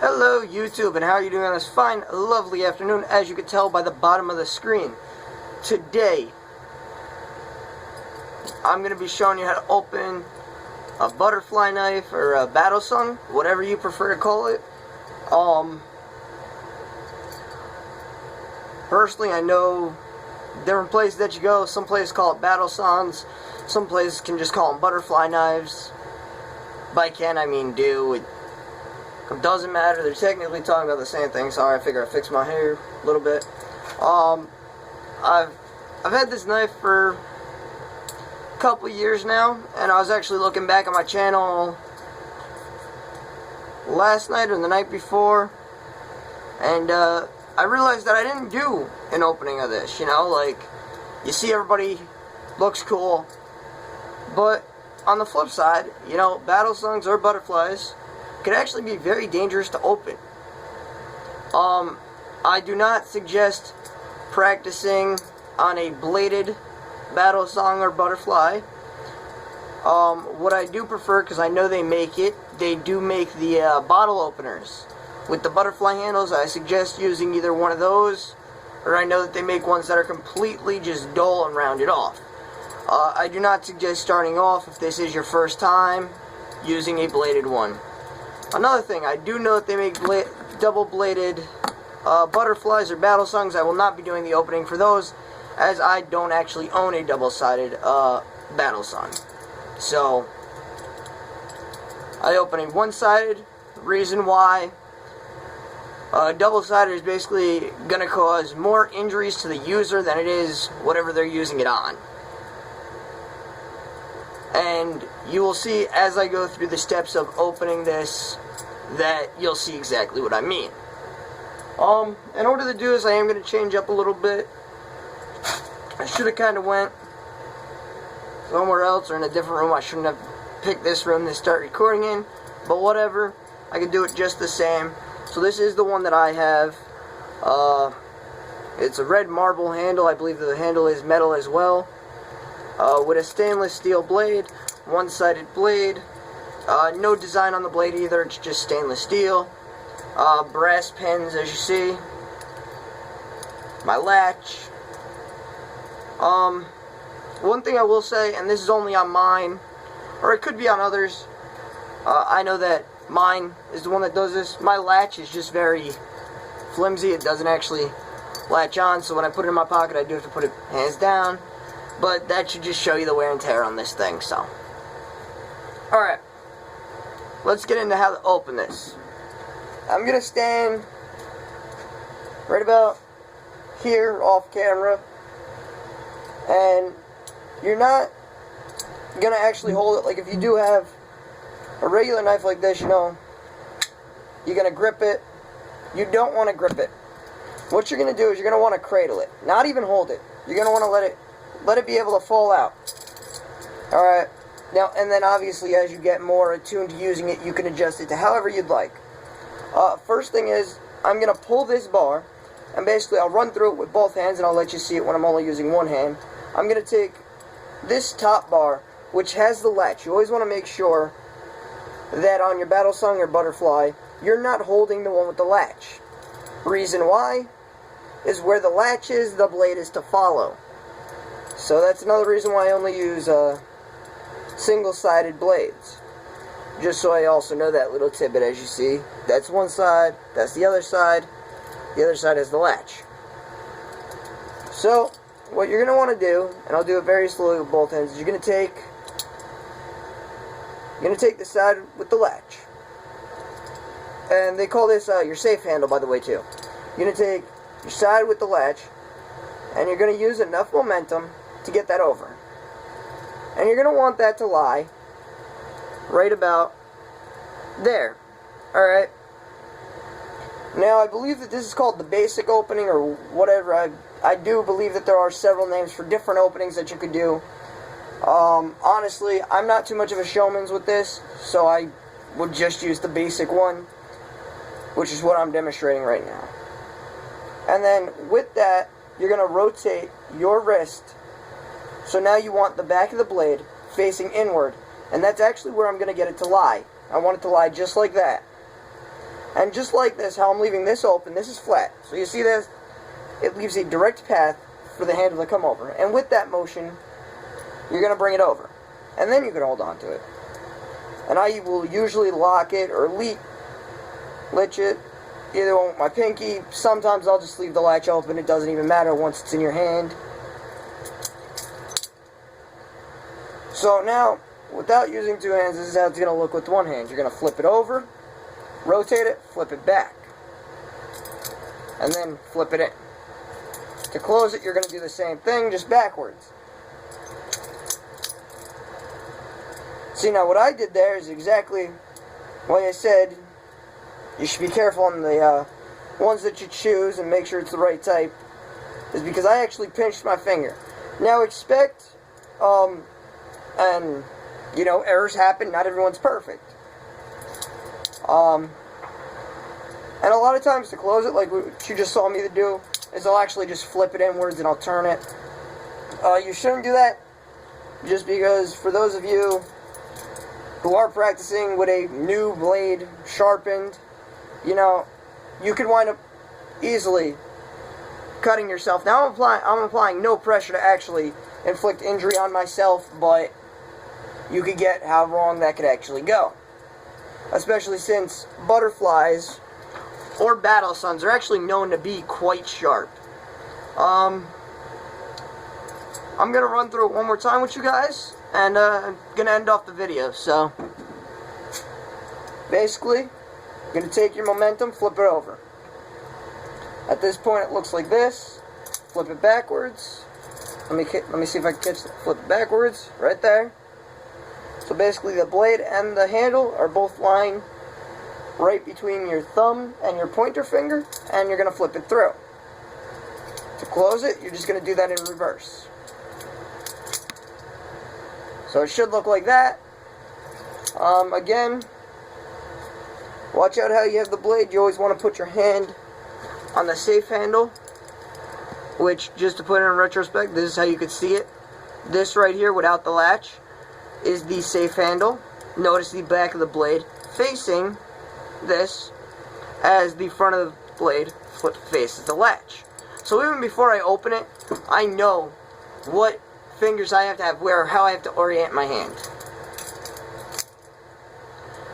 Hello YouTube, and how are you doing on this fine, lovely afternoon, as you can tell by the bottom of the screen. Today, I'm going to be showing you how to open a butterfly knife or a battle song, whatever you prefer to call it. Personally, I know different places that you go, some places call it battle songs, some places can just call them butterfly knives. By can, I mean do. It doesn't matter, they're technically talking about the same thing. Sorry, I figure I fixed my hair a little bit. I've had this knife for a couple years now, and I was actually looking back at my channel last night or the night before, and I realized that I didn't do an opening of this, you know, like, you see everybody looks cool, but on the flip side, you know, battle songs or butterflies could actually be very dangerous to open. I do not suggest practicing on a bladed battle song or butterfly. What I do prefer, because I know they make it, they do make the bottle openers with the butterfly handles. I suggest using either one of those, or I know that they make ones that are completely just dull and rounded off. I do not suggest starting off, if this is your first time, using a bladed one. Another thing, I do know that they make double-bladed butterflies or battle songs. I will not be doing the opening for those, as I don't actually own a double-sided battle song. So, I open a one-sided. Reason why double-sided is basically going to cause more injuries to the user than it is whatever they're using it on. And you will see as I go through the steps of opening this that you'll see exactly what I mean. In order to do this, I am going to change up a little bit. I should have kind of went somewhere else or in a different room. I shouldn't have picked this room to start recording in, but whatever. I can do it just the same. So this is the one that I have. It's a red marble handle. I believe the handle is metal as well. With a stainless steel blade, one-sided blade, no design on the blade either, it's just stainless steel, brass pins as you see, my latch. One thing I will say, and this is only on mine, or it could be on others, I know that mine is the one that does this. My latch is just very flimsy, it doesn't actually latch on, so when I put it in my pocket I do have to put it hands down. But that should just show you the wear and tear on this thing, so. Alright. Let's get into how to open this. I'm going to stand right about here off camera. And you're not going to actually hold it. Like if you do have a regular knife like this, you know, you're going to grip it. You don't want to grip it. What you're going to do is you're going to want to cradle it. Not even hold it. You're going to want to let it be able to fall out. Alright. Now, and then obviously as you get more attuned to using it, you can adjust it to however you'd like. First thing is, I'm going to pull this bar, and basically I'll run through it with both hands, and I'll let you see it when I'm only using one hand. I'm going to take this top bar, which has the latch. You always want to make sure that on your battle song or butterfly, you're not holding the one with the latch. Reason why is where the latch is, the blade is to follow. So that's another reason why I only use single-sided blades. Just so I also know that little tidbit, as you see. That's one side, that's the other side has the latch. So, what you're going to want to do, and I'll do it very slowly with both hands, is you're going to take the side with the latch. And they call this your safe handle, by the way, too. You're going to take your side with the latch, and you're going to use enough momentum to get that over. And you're going to want that to lie right about there. Alright. Now, I believe that this is called the basic opening or whatever. I do believe that there are several names for different openings that you could do. Honestly, I'm not too much of a showman's with this, so I would just use the basic one, which is what I'm demonstrating right now. And then with that, you're going to rotate your wrist. So now you want the back of the blade facing inward, and that's actually where I'm going to get it to lie. I want it to lie just like that. And just like this, how I'm leaving this open, this is flat. So you see this? It leaves a direct path for the handle to come over. And with that motion, you're going to bring it over. And then you can hold on to it. And I will usually lock it or latch it, either with my pinky. Sometimes I'll just leave the latch open. It doesn't even matter once it's in your hand. So now, without using two hands, this is how it's going to look with one hand. You're going to flip it over, rotate it, flip it back, and then flip it in. To close it, you're going to do the same thing, just backwards. See, now what I did there is exactly what I said. You should be careful on the ones that you choose and make sure it's the right type, is because I actually pinched my finger. Now expect, and you know, errors happen, not everyone's perfect. And a lot of times to close it, like what you just saw me do, is I'll actually just flip it inwards and I'll turn it. You shouldn't do that, just because for those of you who are practicing with a new blade sharpened, you know, you could wind up easily cutting yourself. Now I'm applying no pressure to actually inflict injury on myself, but you could get how wrong that could actually go. Especially since butterflies or battle suns are actually known to be quite sharp. I'm going to run through it one more time with you guys, and I'm going to end off the video. So, basically, you're going to take your momentum, flip it over. At this point, it looks like this. Flip it backwards. Let me see if I can catch it. Flip it backwards, right there. So basically, the blade and the handle are both lying right between your thumb and your pointer finger, and you're going to flip it through. To close it, you're just going to do that in reverse. So it should look like that. Again, watch out how you have the blade. You always want to put your hand on the safe handle, which, just to put it in retrospect, this is how you could see it. This right here, without the latch, is the safe handle. Notice the back of the blade facing this, as the front of the blade faces the latch. So even before I open it, I know what fingers I have to have where, how I have to orient my hand.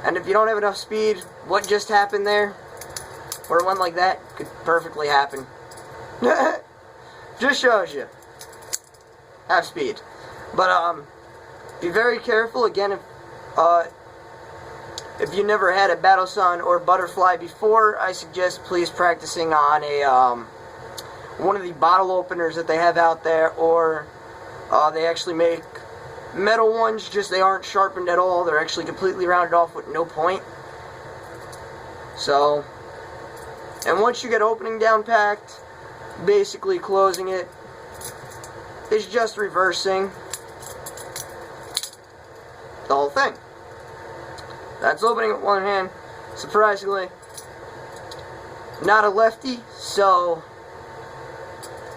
And if you don't have enough speed, what just happened there, where it went like that, could perfectly happen. Just shows you. Have speed. But, be very careful. Again, if you never had a battle sun or butterfly before, I suggest please practicing on a, one of the bottle openers that they have out there, or they actually make metal ones, just they aren't sharpened at all. They're actually completely rounded off with no point. So, and once you get opening down packed, basically closing it is just reversing the whole thing. That's opening with one hand. Surprisingly, not a lefty, so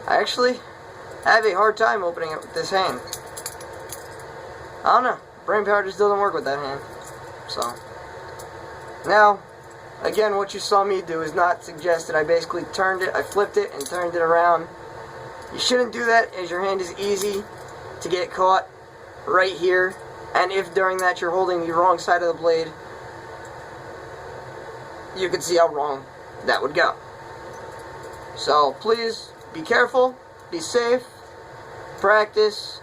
I actually have a hard time opening it with this hand. I don't know. Brain power just doesn't work with that hand. So, now, again, what you saw me do is not suggested. I basically turned it, I flipped it, and turned it around. You shouldn't do that, as your hand is easy to get caught right here. And if during that you're holding the wrong side of the blade, you can see how wrong that would go. So, please, be careful, be safe, practice.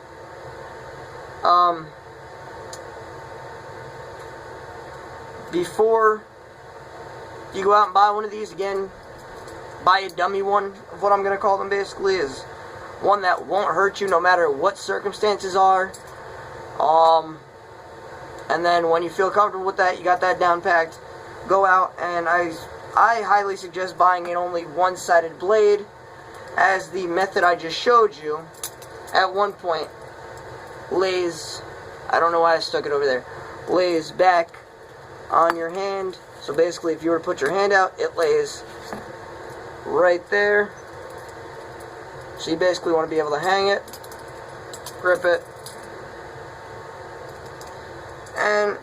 Before you go out and buy one of these, again, buy a dummy one of what I'm going to call them basically, is one that won't hurt you no matter what circumstances are. And then when you feel comfortable with that, you got that down packed, go out, and I highly suggest buying an only one-sided blade, as the method I just showed you at one point lays, I don't know why I stuck it over there, lays back on your hand. So basically, if you were to put your hand out, it lays right there. So you basically want to be able to hang it, grip it, and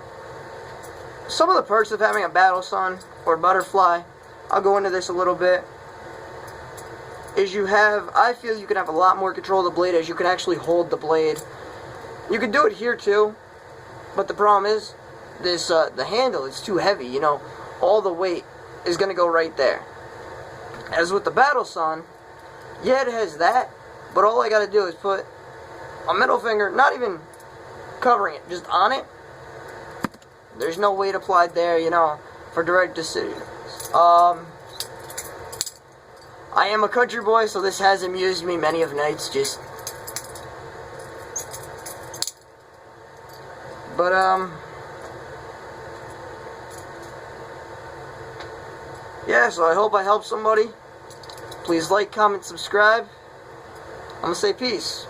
some of the perks of having a Battle Sun or Butterfly, I'll go into this a little bit, is I feel you can have a lot more control of the blade as you can actually hold the blade. You can do it here too, but the problem is, the handle is too heavy, you know, all the weight is going to go right there. As with the Battle Sun, yeah, it has that, but all I got to do is put a middle finger, not even covering it, just on it. There's no weight applied there, you know, for direct decisions. I am a country boy, so this has amused me many of nights, but, yeah, so I hope I helped somebody. Please like, comment, subscribe. I'm gonna say peace.